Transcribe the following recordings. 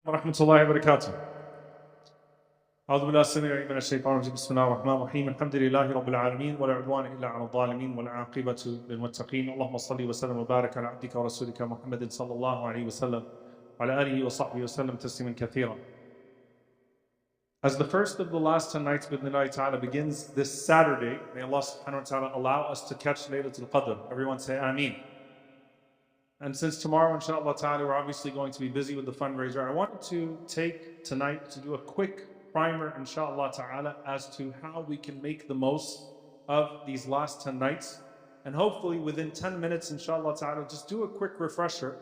ورحمة الله وبركاته. أعوذ بالله السميع العليم من الشيطان الرجيم. بسم الله الرحمن الرحيم. الحمد لله رب العالمين ولا عدوان إلا على الظالمين والعاقبة للمتقين. اللهم صل وسلم وبارك على عبدك ورسولك محمد صلى الله عليه وسلم وعلى آله وصحبه وسلم تسليما كثيرا. As the first of the last 10 nights بإذن ta'ala begins this Saturday, may Allah subhanahu wa ta'ala allow us to catch Laylatul Qadr. Everyone say Ameen. And since tomorrow, inshallah ta'ala, we're obviously going to be busy with the fundraiser, I wanted to take tonight to do a quick primer, inshallah ta'ala, as to how we can make the most of these last 10 nights. And hopefully within 10 minutes, inshallah ta'ala, just do a quick refresher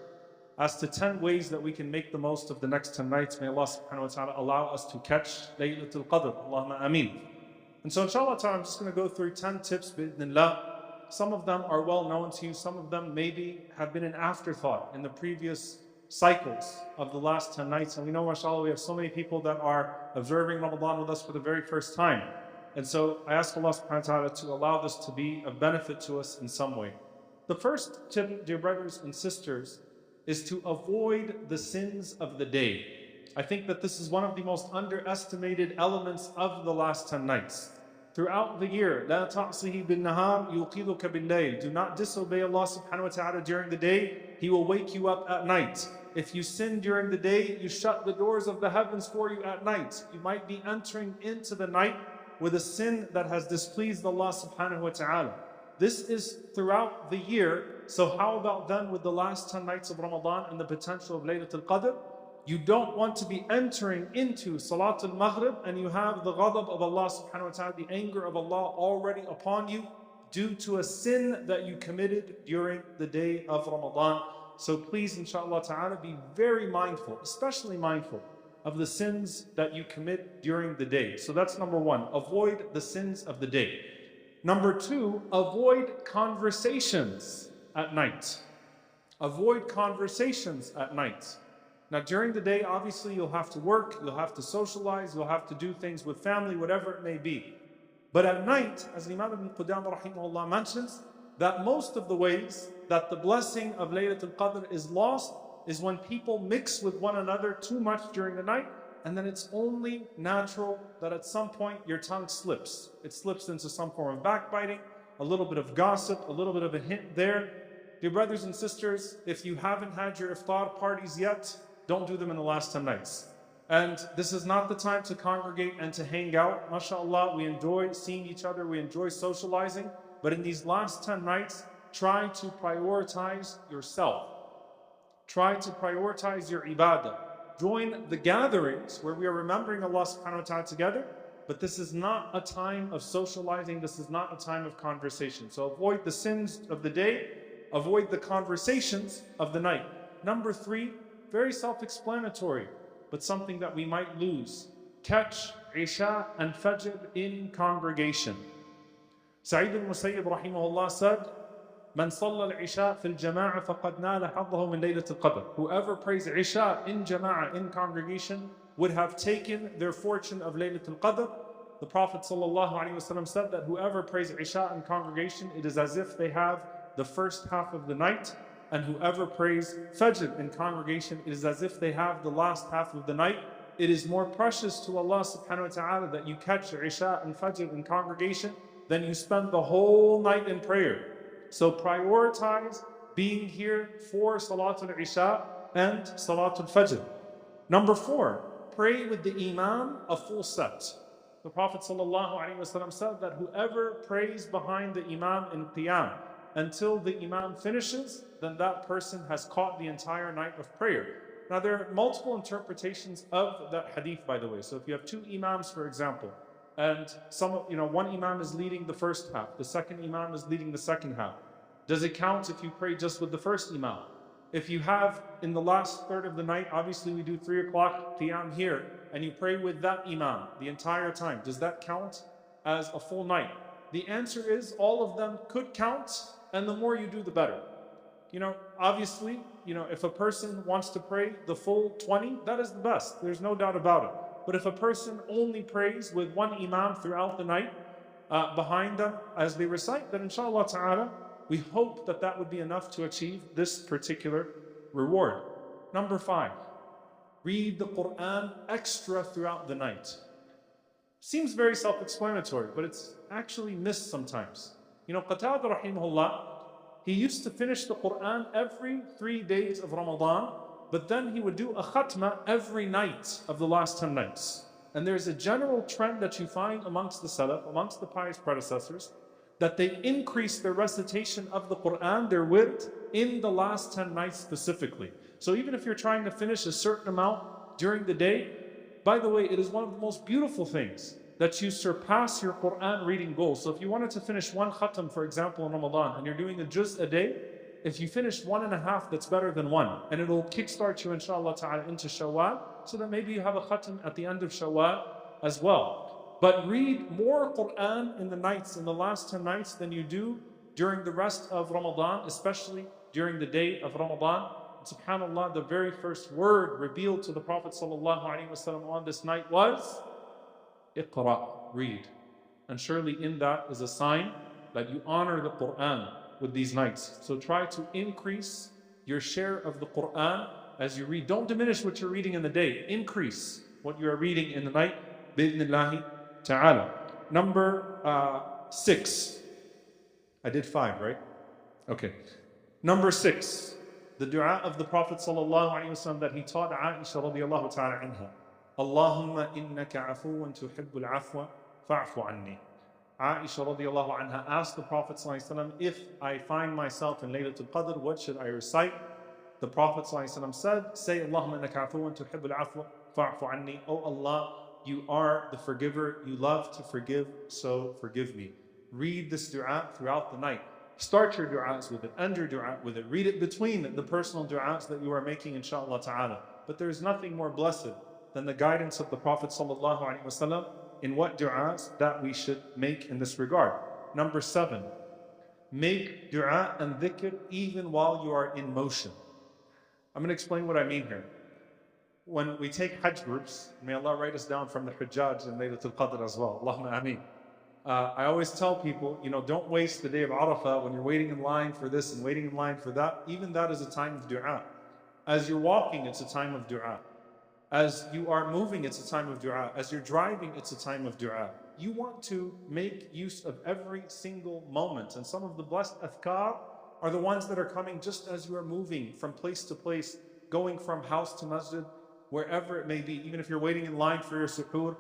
as to 10 ways that we can make the most of the next 10 nights. May Allah subhanahu wa ta'ala allow us to catch Laylatul Qadr. Allahumma ameen. And so inshallah ta'ala, I'm just going to go through 10 tips, bi'idhnillah. Some of them are well known to you, some of them maybe have been an afterthought in the previous cycles of the last 10 nights. And we know, mashallah, we have so many people that are observing Ramadan with us for the very first time. And so I ask Allah subhanahu wa ta'ala to allow this to be of benefit to us in some way. The first tip, dear brothers and sisters, is to avoid the sins of the day. I think that this is one of the most underestimated elements of the last 10 nights. Throughout the year, لا تعصه بالنهار يوقظك بالليل. Do not disobey Allah subhanahu wa ta'ala during the day, He will wake you up at night. If you sin during the day, you shut the doors of the heavens for you at night. You might be entering into the night with a sin that has displeased Allah subhanahu wa ta'ala. This is throughout the year, so how about then with the last 10 nights of Ramadan and the potential of Laylatul Qadr? You don't want to be entering into Salatul Maghrib and you have the ghadab of Allah subhanahu wa ta'ala, the anger of Allah already upon you due to a sin that you committed during the day of Ramadan. So please, inshallah ta'ala, be very mindful, especially mindful of the sins that you commit during the day. So that's number one, avoid the sins of the day. Number two, avoid conversations at night. Avoid conversations at night. Now during the day, obviously you'll have to work, you'll have to socialize, you'll have to do things with family, whatever it may be. But at night, as Imam Ibn Qudamah rahimahullah mentions, that most of the ways that the blessing of Laylatul Qadr is lost is when people mix with one another too much during the night, and then it's only natural that at some point your tongue slips. It slips into some form of backbiting, a little bit of gossip, a little bit of a hint there. Dear brothers and sisters, if you haven't had your iftar parties yet, don't do them in the last 10 nights. And this is not the time to congregate and to hang out. MashaAllah, we enjoy seeing each other, we enjoy socializing. But in these last 10 nights, try to prioritize yourself. Try to prioritize your ibadah. Join the gatherings where we are remembering Allah subhanahu wa ta'ala together. But this is not a time of socializing. This is not a time of conversation. So avoid the sins of the day. Avoid the conversations of the night. Number three, very self-explanatory, but something that we might lose. Catch Isha and Fajr in congregation. Sa'id al-Musayyib rahimahullah said, "Man salla al-Isha fil jama'a faqad nala haddahu min laylatil qadr." Whoever prays Isha in jama'ah, in congregation, would have taken their fortune of Laylatul Qadr. The Prophet sallallahu alaihi wasallam said that whoever prays Isha in congregation, it is as if they have the first half of the night. And whoever prays Fajr in congregation, it is as if they have the last half of the night. It is more precious to Allah subhanahu wa ta'ala that you catch Isha and Fajr in congregation than you spend the whole night in prayer. So prioritize being here for Salatul Isha and Salatul Fajr. Number four, pray with the Imam a full set. The Prophet sallallahu alaihi wasallam said that whoever prays behind the Imam in Qiyam until the Imam finishes, then that person has caught the entire night of prayer. Now there are multiple interpretations of that hadith, by the way. So if you have two Imams, for example, and one Imam is leading the first half, the second Imam is leading the second half, does it count if you pray just with the first Imam? If you have in the last third of the night, obviously we do 3 o'clock Qiyam here, and you pray with that Imam the entire time, does that count as a full night? The answer is all of them could count, and the more you do, the better. Obviously, if a person wants to pray the full 20, that is the best. There's no doubt about it. But if a person only prays with one Imam throughout the night, behind them as they recite, then inshallah ta'ala, we hope that that would be enough to achieve this particular reward. Number 5, read the Quran extra throughout the night. Seems very self-explanatory, but it's actually missed sometimes. You know, Qatada rahimahullah, he used to finish the Quran every 3 days of Ramadan, but then he would do a khatma every night of the last 10 nights. And there's a general trend that you find amongst the Salaf, amongst the pious predecessors, that they increase their recitation of the Quran, their wird, in the last 10 nights specifically. So even if you're trying to finish a certain amount during the day, by the way, it is one of the most beautiful things that you surpass your Quran reading goal. So if you wanted to finish one khatam, for example, in Ramadan, and you're doing a juz a day, if you finish 1.5, that's better than 1. And it'll kickstart you, inshallah ta'ala, into Shawwal, so that maybe you have a khatam at the end of Shawwal as well. But read more Quran in the nights, in the last 10 nights, than you do during the rest of Ramadan, especially during the day of Ramadan. And subhanAllah, the very first word revealed to the Prophet ﷺ on this night was, Iqra, read. And surely in that is a sign that you honor the Quran with these nights. So try to increase your share of the Quran as you read. Don't diminish what you're reading in the day. Increase what you are reading in the night. Bi-idhnillahi ta'ala. Number 6. I did 5, right? Okay. Number 6. The dua of the Prophet ﷺ that he taught Aisha radiyallahu ta'ala anha. Allahumma innaka afuwan tuhibbul afwa fa'fu anni. Aisha radiallahu anha asked the Prophet ﷺ, if I find myself in Laylatul Qadr, what should I recite? The Prophet ﷺ said, say, Allahumma innaka afuwan tuhibbul afwa fa'fu anni. Oh Allah, you are the forgiver, you love to forgive, so forgive me. Read this dua throughout the night. Start your du'as with it, end your dua with it. Read it between the personal du'as that you are making, inshaAllah ta'ala. But there is nothing more blessed than the guidance of the Prophet ﷺ in what du'as that we should make in this regard. Number 7, make dua and dhikr even while you are in motion. I'm going to explain what I mean here. When we take Hajj groups, may Allah write us down from the Hujjaj and Laylatul Qadr as well. Allahumma ameen. I always tell people, don't waste the day of Arafah when you're waiting in line for this and waiting in line for that. Even that is a time of dua. As you're walking, it's a time of dua. As you are moving, it's a time of dua. As you're driving, it's a time of dua. You want to make use of every single moment. And some of the blessed adhkar are the ones that are coming just as you are moving from place to place, going from house to masjid, wherever it may be. Even if you're waiting in line for your suhoor,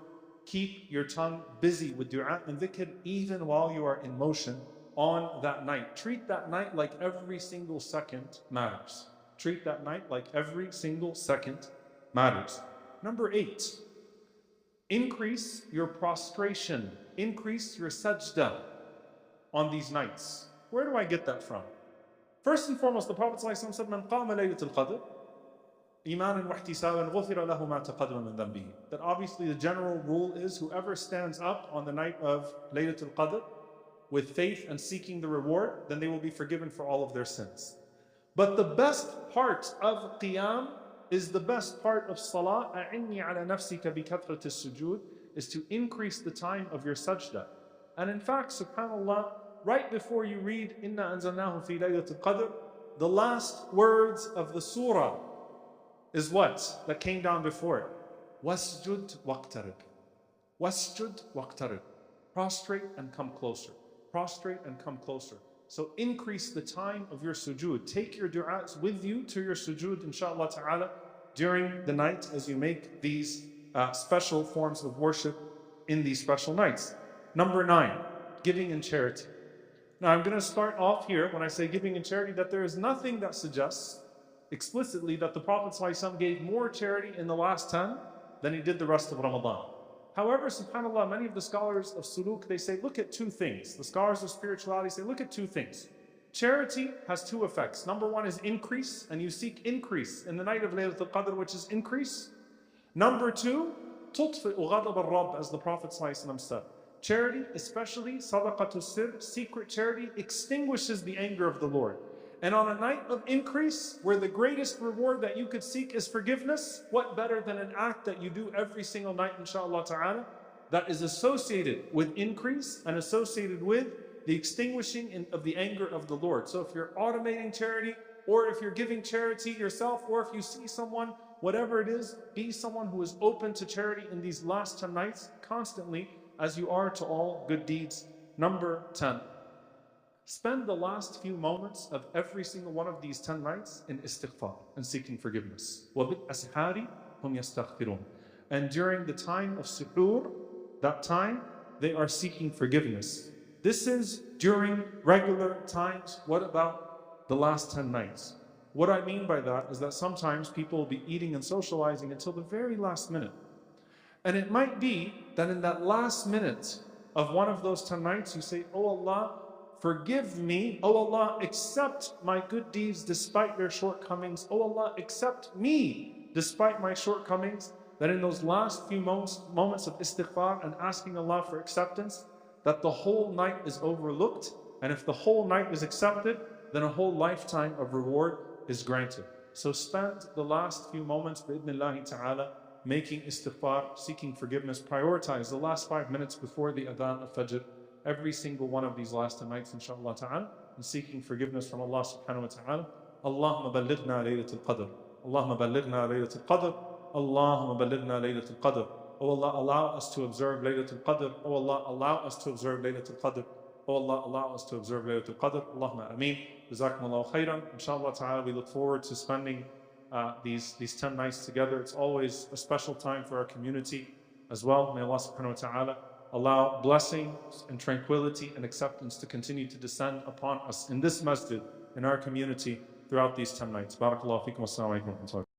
keep your tongue busy with dua and dhikr even while you are in motion on that night. Treat that night like every single second matters. Treat that night like every single second matters. Number 8, increase your prostration, increase your sajda on these nights. Where do I get that from? First and foremost, the Prophet ﷺ said, "Man qama laylatul qadr, imanan wa ihtisaban, ghufira lahu ma taqaddama min dhanbihi." That obviously the general rule is whoever stands up on the night of Laylatul Qadr with faith and seeking the reward, then they will be forgiven for all of their sins. But the best part of qiyam is the best part of salah, أَعِنِّي عَلَى نَفْسِكَ بِكَثْرَةِ السُّجُودِ, is to increase the time of your sajda. And in fact, subhanAllah, right before you read إِنَّا أَنزَلْنَاهُ فِي لَيْلَةِ الْقَدْرِ, the last words of the surah is what? That came down before it. وَاسْجُدْ وَاقْتَرِبْ. وَاسْجُدْ وَاقْتَرِبْ. Prostrate and come closer. Prostrate and come closer. So increase the time of your sujood. Take your du'as with you to your sujood, inshaAllah ta'ala, during the night as you make these special forms of worship in these special nights. Number 9, giving in charity. Now I'm going to start off here when I say giving in charity that there is nothing that suggests explicitly that the Prophet ﷺ gave more charity in the last 10 than he did the rest of Ramadan. However, subhanAllah, many of the scholars of suluk, they say, look at 2 things. The scholars of spirituality say, look at 2 things. Charity has 2 effects. Number 1 is increase, and you seek increase in the night of Laylatul Qadr, which is increase. Number 2, تُطْفِئُ غَضَبَ الرَّبِّ, as the Prophet ﷺ said. Charity, especially sadaqatul sir, secret charity, extinguishes the anger of the Lord. And on a night of increase, where the greatest reward that you could seek is forgiveness, what better than an act that you do every single night, inshaAllah ta'ala, that is associated with increase and associated with the extinguishing of the anger of the Lord. So if you're automating charity, or if you're giving charity yourself, or if you see someone whatever it is, be someone who is open to charity in these last 10 nights constantly as you are to all good deeds. Number 10. Spend the last few moments of every single one of these 10 nights in istighfar and seeking forgiveness. وَبِالْأَسْحَارِ هُمْ يَسْتَغْفِرُونَ. And during the time of suhoor, that time, they are seeking forgiveness. This is during regular times. What about the last 10 nights? What I mean by that is that sometimes people will be eating and socializing until the very last minute. And it might be that in that last minute of one of those 10 nights, you say, "Oh Allah, forgive me. Oh Allah, accept my good deeds despite their shortcomings. Oh Allah, accept me despite my shortcomings." That in those last few moments of istighfar and asking Allah for acceptance, that the whole night is overlooked. And if the whole night is accepted, then a whole lifetime of reward is granted. So spend the last few moments, bi'idhnillahi ta'ala, making istighfar, seeking forgiveness. Prioritize the last 5 minutes before the adhan of Fajr, every single one of these last 10 nights, inshallah ta'ala, and seeking forgiveness from Allah subhanahu wa ta'ala. Allahumma ballighna laylatul qadr. Allahumma ballighna laylatul qadr. Allahumma ballighna laylatul qadr. Oh Allah, allow us to observe Laylatul Qadr. Oh Allah, allow us to observe Laylatul Qadr. Oh Allah, allow us to observe Laylatul Qadr. Allahumma ameen. Jazakumullahu khairan. Inshallah ta'ala, we look forward to spending these 10 nights together. It's always a special time for our community as well. May Allah subhanahu wa ta'ala allow blessings and tranquility and acceptance to continue to descend upon us in this masjid, in our community, throughout these 10 nights. Barakallahu feekum. Assalamu alaikum wa rahmatullahi.